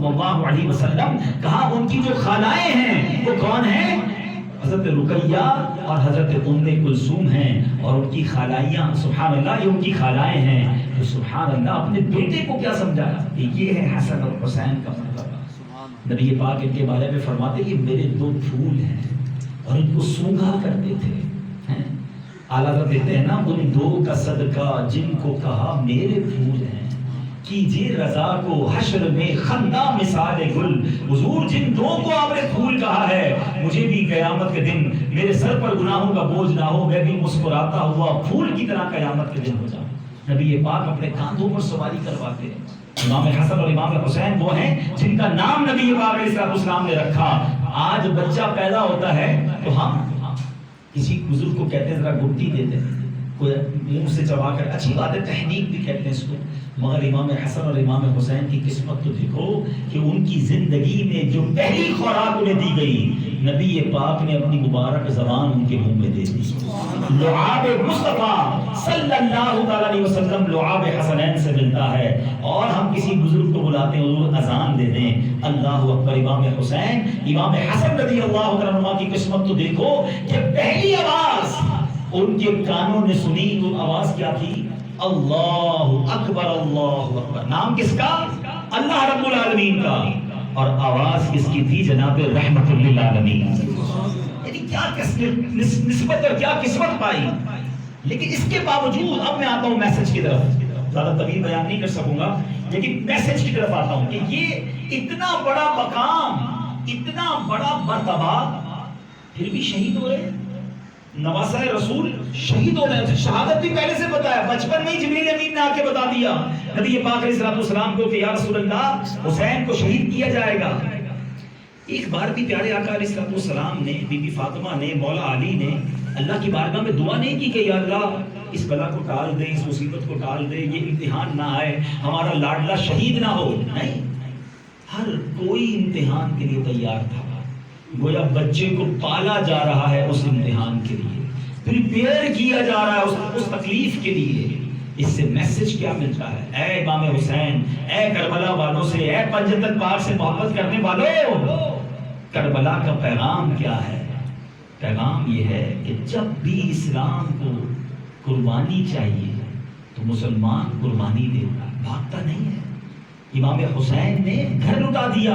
صلی اللہ علیہ وسلم، کہا ان کی جو خالائیں ہیں وہ کون ہیں؟ حضرت رقیہ اور حضرت ام کلثوم ہیں، اور ان کی خالائیاں سبحان اللہ یہ ان کی خالائیں ہیں. تو سبحان اللہ اپنے بیٹے کو کیا سمجھایا کہ یہ ہے حسن اور حسین کا مرتبہ. نبی پاک ان کے بارے میں فرماتے کہ میرے دو پھول ہیں، اور ان کو سونگھا کرتے تھے. اعلیٰ حضرت کہتے ہیں نا ان دو کا صدقہ جن کو کہا میرے پھول ہیں، کیجیے رضا کو حشر میں خندہ مثال گل. حضور جن دو کو آپ نے پھول کہا ہے، مجھے بھی قیامت کے دن میرے سر پر گناہوں کا بوجھ نہ ہو، میں بھی مسکراتا ہوا پھول کی طرح قیامت کے دن ہو جاؤں. نبی پاک اپنے کاندھوں پر سواری کرواتے ہیں. امام حسن اور امام حسین وہ ہیں جن کا نام نبی پاک علیہ السلام نے رکھا. آج بچہ پیدا ہوتا ہے تو ہم کسی بزرگ کو کہتے ہیں ذرا گٹی دے دیں، کوئی منہ سے چبا کر، اچھی بات ہے تحنیک بھی کہتے ہیں اس کو، مگر امام حسن اور امام حسین کی قسمت تو دیکھو کہ ان کی زندگی میں جو پہلی خوراک انہیں دی گئی، نبی پاک نے اپنی مبارک زبان ان کے منہ میں دے دی. لعاب مصطفیٰ صلی اللہ علیہ وسلم لعاب حسنین سے ملتا ہے. اور ہم کسی بزرگ کو بلاتے ہیں حضور اذان دے دیں اللہ اکبر. امام حسین امام حسن رضی اللہ عنہ کی قسمت تو دیکھو کہ پہلی آواز ان کے کانوں نے سنی، وہ آواز کیا تھی؟ اللہ اکبر اللہ اکبر. نام کس کا؟ اللہ رب العالمین کا. اور آواز کس کی تھی؟ جناب رحمت للعالمین. یعنی کیا نسبت اور کیا قسمت پائی. لیکن اس کے باوجود اب میں آتا ہوں میسج کی طرف، زیادہ طویل بیان نہیں کر سکوں گا، لیکن میسج کی طرف آتا ہوں کہ یہ اتنا بڑا مقام، اتنا بڑا مرتبہ، پھر بھی شہید ہو رہے ہیں. نواسہ رسول شہید ہو رہے ہیں. شہادت بھی پہلے سے بتایا، بچپن میں ہی جبریل امین نے آ کے بتا دیا نبی پاک علیہ السلام کو کہ یا رسول اللہ حسین کو شہید کیا جائے گا. ایک بار بھی پیارے آقا علیہ السلام نے، بی بی فاطمہ نے، مولا علی نے اللہ کی بارگاہ میں دعا نہیں کی کہ یا اللہ اس بلا کو ٹال دے، اس مصیبت کو ٹال دے، یہ امتحان نہ آئے، ہمارا لاڈلا شہید نہ ہو. نہیں، ہر کوئی امتحان کے لیے تیار تھا. گویا بچے کو پالا جا رہا ہے اس امتحان کے لیے، پریپیئر کیا جا رہا ہے اس تکلیف کے لیے. اس سے میسج کیا ملتا ہے؟ اے امام حسین، اے کربلا والوں سے، اے پنجتن پاک سے محبت کرنے والوں، کربلا کا پیغام کیا ہے؟ پیغام یہ ہے کہ جب بھی اسلام کو قربانی چاہیے تو مسلمان قربانی دیتا، بھاگتا نہیں ہے. امام حسین نے گھر لٹا دیا،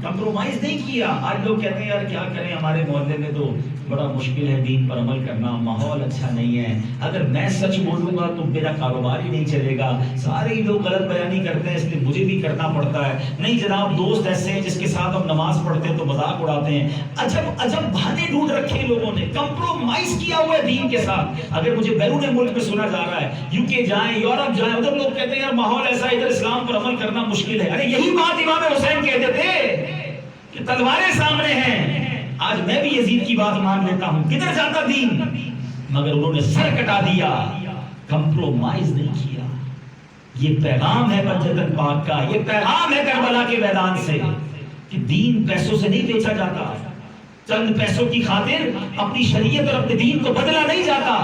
کمپرومائز نہیں کیا. آج لوگ کہتے ہیں یار کیا کریں، ہمارے محلے میں تو بڑا مشکل ہے دین پر عمل کرنا، ماحول اچھا نہیں ہے، اگر میں سچ بولوں گا تو میرا کاروبار ہی نہیں چلے گا، سارے ہی لوگ غلط بیانی کرتے ہیں اس لیے مجھے بھی کرنا پڑتا ہے. نہیں جناب، دوست ایسے ہیں جس کے ساتھ ہم نماز پڑھتے ہیں تو مذاق اڑاتے ہیں. عجب بہانے ڈھونڈ رکھے لوگوں نے، کمپرومائز کیا ہوا ہے دین کے ساتھ. اگر مجھے بیرون ملک میں سنا جا رہا ہے، یو کے جائیں، یورپ جائیں، ادھر لوگ کہتے ہیں یار ماحول ایسا ہے، ادھر اسلام پر عمل کرنا مشکل ہے. ارے یہی بات امام حسین کہتے تھے کہ تلواریں سامنے ہیں. آج میں بھی یزید کی بات مان لیتا ہوں، کدھر جاتا دین، مگر انہوں نے سر کٹا دیا، کمپرومائز نہیں کیا. یہ پیغام ہے پنجتن پاک کا، یہ پیغام ہے کربلا کے میدان سے کہ دین پیسوں سے نہیں بیچا جاتا، چند پیسوں کی خاطر اپنی شریعت اور اپنے دین کو بدلا نہیں جاتا.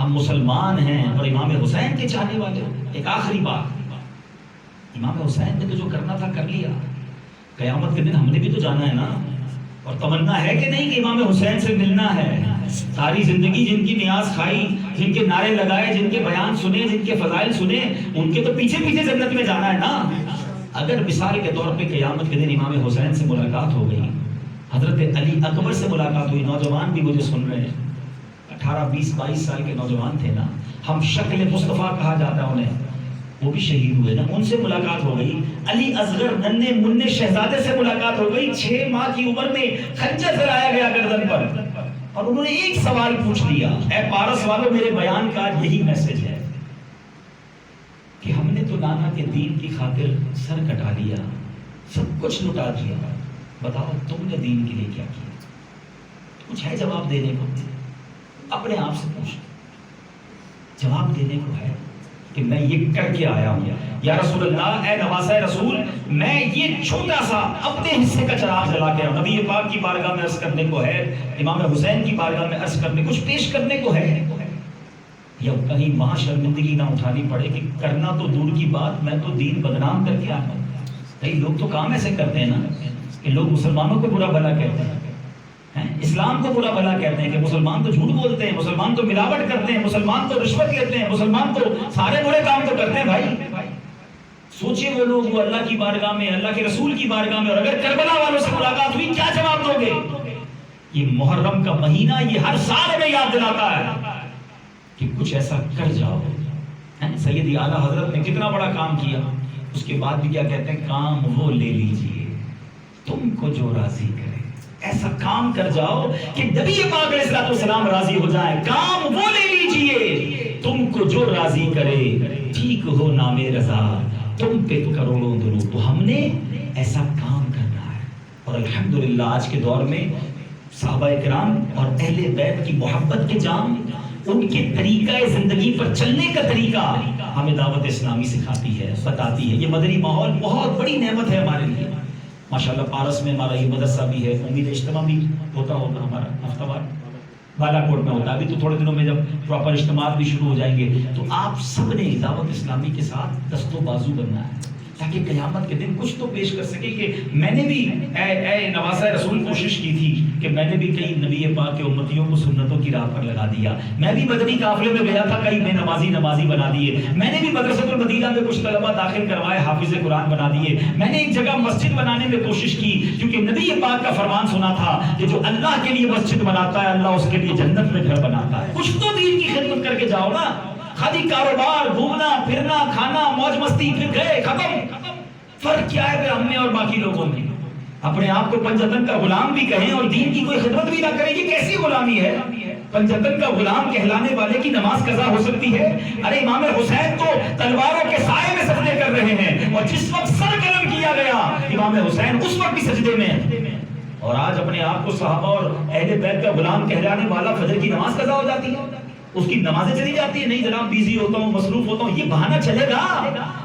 ہم مسلمان ہیں اور امام حسین کے چاہنے والے. ایک آخری بات، امام حسین نے تو جو کرنا تھا کر لیا، قیامت کے دن ہم نے بھی تو جانا ہے نا. اور تمنا ہے کہ نہیں کہ امام حسین سے ملنا ہے. ساری زندگی جن کی نیاز کھائی، جن کے نعرے لگائے، جن کے بیان سنے، جن کے فضائل سنے، ان کے تو پیچھے پیچھے جنت میں جانا ہے نا. اگر مثال کے طور پہ قیامت کے دن امام حسین سے ملاقات ہو گئی، حضرت علی اکبر سے ملاقات ہوئی، نوجوان بھی مجھے سن رہے ہیں، 18 20 22 سال کے نوجوان تھے نا، ہم شکل مصطفیٰ کہا جاتا ہے انہیں، وہ بھی شہید ہوئے نا، ان سے ملاقات ہو گئی. علی اصغر ننھے منھے شہزادے سے ملاقات ہو گئی، 6 ماہ کی عمر میں خنجر چلایا گیا گردن پر، اور انہوں نے ایک سوال پوچھ لیا. اے پارس والوں، میرے بیان کا یہی میسج ہے کہ ہم نے تو نانا کے دین کی خاطر سر کٹا لیا، سب کچھ لٹا دیا، بتاؤ تم نے دین کے لیے کیا کیا؟ کچھ ہے جواب دینے کو؟ اپنے آپ سے پوچھ، جواب دینے کو ہے کہ میں یہ کر کے آیا ہوں. یا رسول اللہ، اے نواسہ رسول، میں یہ چھوٹا سا اپنے حصے کا چراغ جلا کے آیا. نبی پاک کی بارگاہ میں عرض کرنے کو ہے، امام حسین کی بارگاہ میں عرض کرنے، کچھ پیش کرنے کو ہے. یا کہیں وہاں شرمندگی نہ اٹھانی پڑے کہ کرنا تو دور کی بات، میں تو دین بدنام کر کے آیا ہوں. کئی لوگ تو کام ایسے کرتے ہیں نا کہ لوگ مسلمانوں کو برا بھلا کہتے ہیں، اسلام کو برا بھلا کہتے ہیں کہ مسلمان تو جھوٹ بولتے ہیں، مسلمان تو ملاوٹ کرتے ہیں، مسلمان تو رشوت لیتے ہیں، مسلمان تو سارے برے کام تو کرتے ہیں۔ بھائی سوچئے وہ لوگ وہ اللہ کی بارگاہ میں، اللہ کے رسول کی بارگاہ میں، اور اگر کربلا والوں سے ملاقات ہوئی کیا جواب دو گے؟ یہ محرم کا مہینہ یہ ہر سال ہمیں یاد دلاتا ہے کہ کچھ ایسا کر جاؤ۔ سیدی اعلیٰ حضرت نے کتنا بڑا کام کیا، اس کے بعد بھی کیا کہتے ہیں، کام وہ لے لیجئے تم کو جو راضی کرے۔ ایسا کام کر جاؤ کہ نبی پاک علیہ الصلوۃ والسلام راضی ہو جائے۔ کام وہ لے لیجئے تم کو جو راضی کرے، ٹھیک ہو نام رضا تم پہ کروڑوں درود۔ تو ہم نے ایسا کام کرنا ہے، اور الحمدللہ آج کے دور میں صحابہ کرام اور اہل بیت کی محبت کے جام، ان کے طریقہ زندگی پر چلنے کا طریقہ ہمیں دعوت اسلامی سکھاتی ہے، بتاتی ہے۔ یہ مدنی ماحول بہت بڑی نعمت ہے ہمارے لیے۔ ماشاءاللہ پارس میں ہمارا یہ مدرسہ بھی ہے، امید اجتماع بھی ہوتا ہوگا ہمارا ہفتہ وار، بالا کوٹ میں ہوتا ہے۔ ابھی تو تھوڑے دنوں میں جب پراپر اجتماعات بھی شروع ہو جائیں گے تو آپ سب نے دعوت اسلامی کے ساتھ دست و بازو بننا ہے، تاکہ قیامت کے دن کچھ تو پیش کر سکے کہ میں نے بھی اے نواسہ رسول کوشش کی تھی کہ میں نے بھی کئی نبی پاک کے امتیوں کو سنتوں کی راہ پر لگا دیا، میں بھی مدنی قافلے میں گیا تھا، کئی بے نمازی بنا دیے، میں نے بھی مدرسۃ المدینہ میں کچھ طلبہ داخل کروائے، حافظ قرآن بنا دیے، میں نے ایک جگہ مسجد بنانے میں کوشش کی، کیونکہ نبی پاک کا فرمان سنا تھا کہ جو اللہ کے لیے مسجد بناتا ہے اللہ اس کے لیے جنت میں گھر بناتا ہے۔ کچھ تو دین کی خدمت کر کے جاؤ نا، خالی کاروبار، گھومنا پھرنا، کھانا، موج مستی، پھر گئے ختم۔ فرق کیا ہے ہم میں اور باقی لوگوں میں؟ اپنے آپ کو پنجتن کا غلام بھی کہیں اور دین کی کوئی خدمت بھی نہ کریں، یہ کیسی غلامی ہے؟ پنجتن کا غلام کہلانے والے کی نماز قضا ہو سکتی ہے؟ ارے امام حسین تو تلواروں کے سائے میں سجدے کر رہے ہیں، اور جس وقت سر قلم کیا گیا امام حسین اس وقت بھی سجدے میں ہیں، اور آج اپنے آپ کو صحابہ اور اہل بیت کا غلام کہلانے والا فجر کی نماز قضا ہو جاتی ہے، اس کی نمازیں چلی جاتی ہے، نہیں جناب بیزی ہوتا ہوں، مصروف ہوتا ہوں، یہ بہانہ چلے گا؟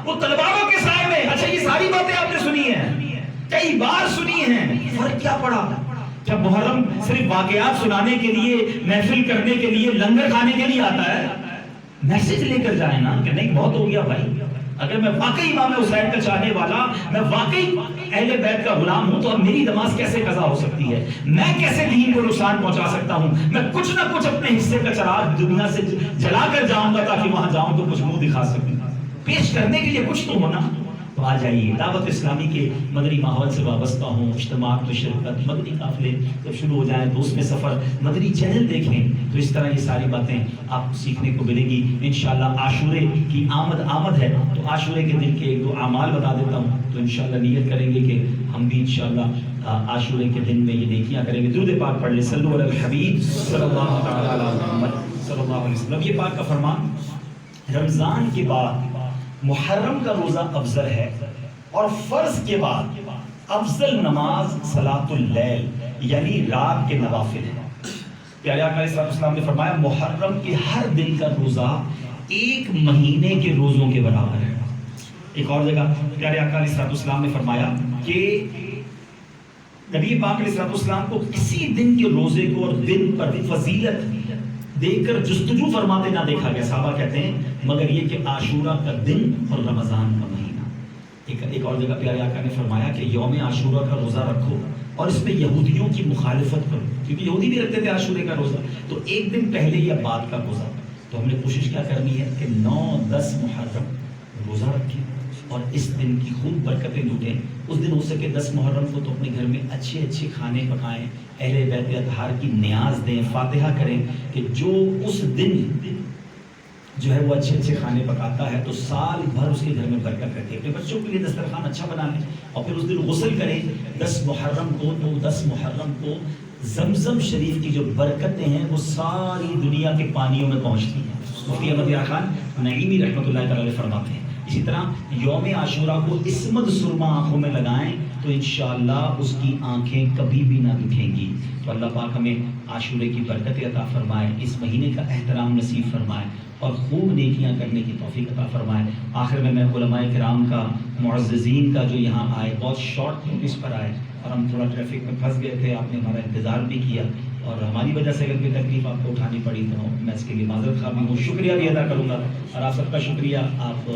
وہ تلواروں کے سائے میں۔ اچھا یہ ساری باتیں آپ نے سنی ہیں، کئی بار سنی ہیں، فرق کیا پڑا؟ جب محرم صرف واقعات سنانے کے لیے، محفل کرنے کے لیے، لنگر کھانے کے لیے آتا ہے، میسج لے کر جائیں نا کہ نہیں بہت ہو گیا بھائی، اگر میں واقعی امام حسین کا چاہنے والا، میں واقعی اہل بیت کا غلام ہوں، تو اب میری نماز کیسے قضا ہو سکتی ہے؟ میں کیسے دین کو نقصان پہنچا سکتا ہوں؟ میں کچھ نہ کچھ اپنے حصے کا چراغ دنیا سے جلا کر جاؤں گا تاکہ وہاں جاؤں تو کچھ منہ دکھا سکوں، پیش کرنے کے لیے کچھ تو ہونا۔ تو آ جائیے، دعوت اسلامی کے مدنی ماحول سے وابستہ ہوں، اجتماعات میں شرکت، مدنی قافلے جب شروع ہو جائیں تو اس میں سفر، مدنی چینل دیکھیں تو اس طرح یہ ساری باتیں آپ کو سیکھنے کو ملے گی انشاءاللہ۔ عاشورے کی آمد ہے، تو عاشورے کے دن کے ایک دو اعمال بتا دیتا ہوں، تو انشاءاللہ نیت کریں گے کہ ہم بھی انشاءاللہ عاشورے کے دن میں یہ نیکیاں کریں گے۔ درود پاک پڑھ لیں، صلو علی الحبیب صلی اللہ تعالی علی محمد صلی اللہ علیہ وسلم۔ یہ پاک کا فرمان، رمضان کے بعد محرم کا روزہ افضل ہے، اور فرض کے بعد افضل نماز صلاۃ اللیل یعنی رات کے نوافل ہے۔ پیارے آقا علیہ السلام نے فرمایا محرم کے ہر دن کا روزہ ایک مہینے کے روزوں کے برابر ہے۔ ایک اور جگہ پیارے آقا علیہ السلام نے فرمایا کہ نبی پاک علیہ السلام کو کسی دن کے روزے کو اور دن پر فضیلت دے کر جستجو فرماتے نہ دیکھا گیا۔ صحابہ کہتے ہیں مگر یہ کہ عاشورہ کا دن اور رمضان کا مہینہ۔ ایک اور جگہ پیارے آقا نے فرمایا کہ یوم عاشورہ کا روزہ رکھو اور اس میں یہودیوں کی مخالفت کرو، کیونکہ یہودی بھی رکھتے تھے عاشورے کا روزہ، تو ایک دن پہلے یا بعد کا روزہ۔ تو ہم نے کوشش کیا کرنی ہے کہ 9-10 محرم روزہ رکھیں اور اس دن کی خوب برکتیں لوٹیں۔ اس دن ہو سکے 10 محرم کو تو اپنے گھر میں اچھے اچھے کھانے پکائیں، اہل بیت اطہار کی نیاز دیں، فاتحہ کریں کہ جو اس دن جو ہے وہ اچھے اچھے کھانے پکاتا ہے تو سال بھر اس کے گھر میں برکت رہتی ہے۔ اپنے بچوں کے لیے دسترخوان اچھا بنا لیں اور پھر اس دن غسل کریں 10 محرم کو۔ تو 10 محرم کو زمزم شریف کی جو برکتیں ہیں وہ ساری دنیا کے پانیوں میں پہنچتی ہیں۔ مفتی احمد یار خان نعیمی رحمۃ اللہ تعالی فرماتے ہیں اسی طرح یوم عاشورہ کو اسمد سرما آنکھوں میں لگائیں تو انشاءاللہ اس کی آنکھیں کبھی بھی نہ دکھیں گی۔ تو اللہ پاک ہمیں عاشورے کی برکت عطا فرمائے، اس مہینے کا احترام نصیب فرمائے، اور خوب نیکیاں کرنے کی توفیق عطا فرمائے۔ آخر میں علماء کرام کا، معززین کا جو یہاں آئے، بہت شارٹ نوٹس پر آئے اور ہم تھوڑا ٹریفک میں پھنس گئے تھے، آپ نے ہمارا انتظار بھی کیا اور ہماری وجہ سے اگر کوئی تکلیف آپ کو اٹھانی پڑی تو میں اس کے لیے معذرت خواہ بھی ہوں، شکریہ بھی ادا کروں گا، اور آپ سب کا شکریہ، آپ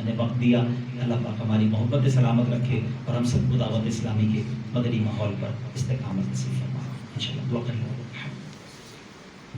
نے وقت دیا۔ اللہ پاک ہماری محبت سلامت رکھے اور ہم سب کو دعوت اسلامی کے مدنی ماحول پر استقامت نصیب فرمائے۔ انشاءاللہ دعا کریں۔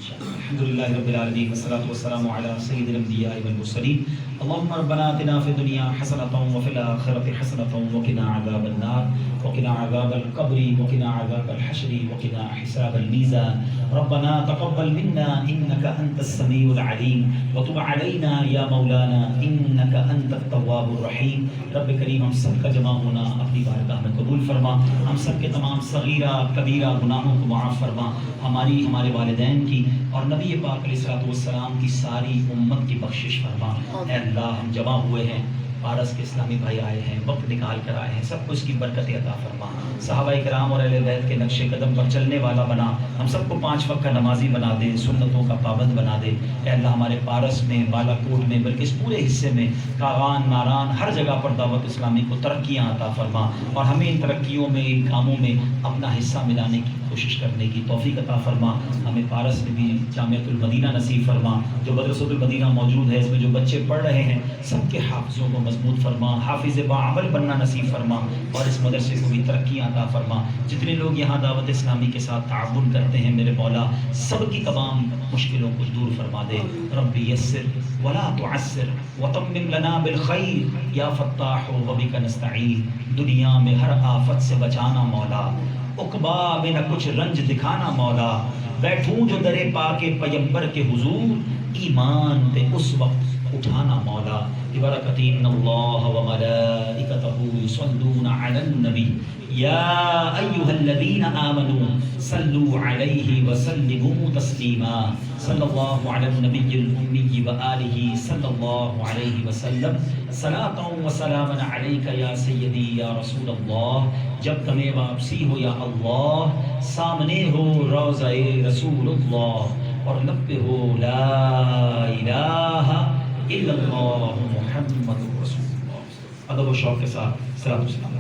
الحمد لله رب العالمين والصلاة والسلام على سيد الأنبياء والمرسلين اللهم ربنا آتنا في الدنيا حسنة وفي الآخرة حسنة وقنا عذاب النار وقنا عذاب القبر وقنا عذاب الحشر وقنا حساب الميزان ربنا تقبل منا إنك أنت السميع العليم وتب علينا يا مولانا إنك أنت التواب الرحيم۔ رب کریم ہم سب کا جمع ہونا اپنی بارگاہ میں قبول فرما، ہم سب کے تمام صغیرہ کبیرہ گناہوں کو معاف فرما، ہمارے والدین کی اور نبی پاک علیہ الصلوۃ والسلام کی ساری امت کی بخشش فرما۔ اے اللہ، ہم جمع ہوئے ہیں، پارس کے اسلامی بھائی آئے ہیں، وقت نکال کر آئے ہیں، سب کو اس کی برکت عطا فرما، صحابہ کرام اور اہل بیت کے نقش قدم پر چلنے والا بنا، ہم سب کو 5 وقت کا نمازی بنا دے، سنتوں کا پابند بنا دے۔ اے اللہ، ہمارے پارس میں، بالا کوٹ میں، بلکہ اس پورے حصے میں، کاغان، ناران، ہر جگہ پر دعوت اسلامی کو ترقیاں عطا فرما اور ہمیں ان ترقیوں میں، ان کاموں میں اپنا حصہ ملانے کی کوشش کرنے کی توفیق عطا فرما۔ ہمیں پارس میں بھی جامعۃ المدینہ نصیب فرما، جو مدرسۃ المدینہ موجود ہے، اس میں جو بچے پڑھ رہے ہیں سب کے حافظوں کو مضبوط فرما، حافظ باعمل بننا نصیب فرما اور اس مدرسے کو بھی ترقیاں عطا فرما۔ جتنے لوگ یہاں دعوت اسلامی کے ساتھ تعاون کرتے ہیں میرے مولا، سب کی تمام مشکلوں کو دور فرما دے۔ رب یسر ولا تعسر وتمم لنا بالخیر یا فتاح وبک نستعین۔ دنیا میں ہر آفت سے بچانا مولا، عقبا میں نہ کچھ رنج دکھانا مولا، بیٹھوں جو درے پاک پیمبر کے حضور، ایمان پہ اس وقت اٹھانا مولا۔ ببرکۃ ان اللہ وملائکتہ یصلون علی النبی یا ایھا الذین آمنوا صلوا علیہ وسلموا تسلیما۔ صلی اللہ علی النبی الامی وآلہ صلی اللہ علیہ وسلم۔ صلاۃ و سلاما علیک یا سیدی یا رسول اللہ۔ جب تمہیں واپسی ہو یا اللہ، سامنے ہو روضہ رسول اللہ اور لب پہ ہو لا الہ الا اللہ محمد رسول اللہ۔ ادب و شوق کے ساتھ صلاۃ و سلام۔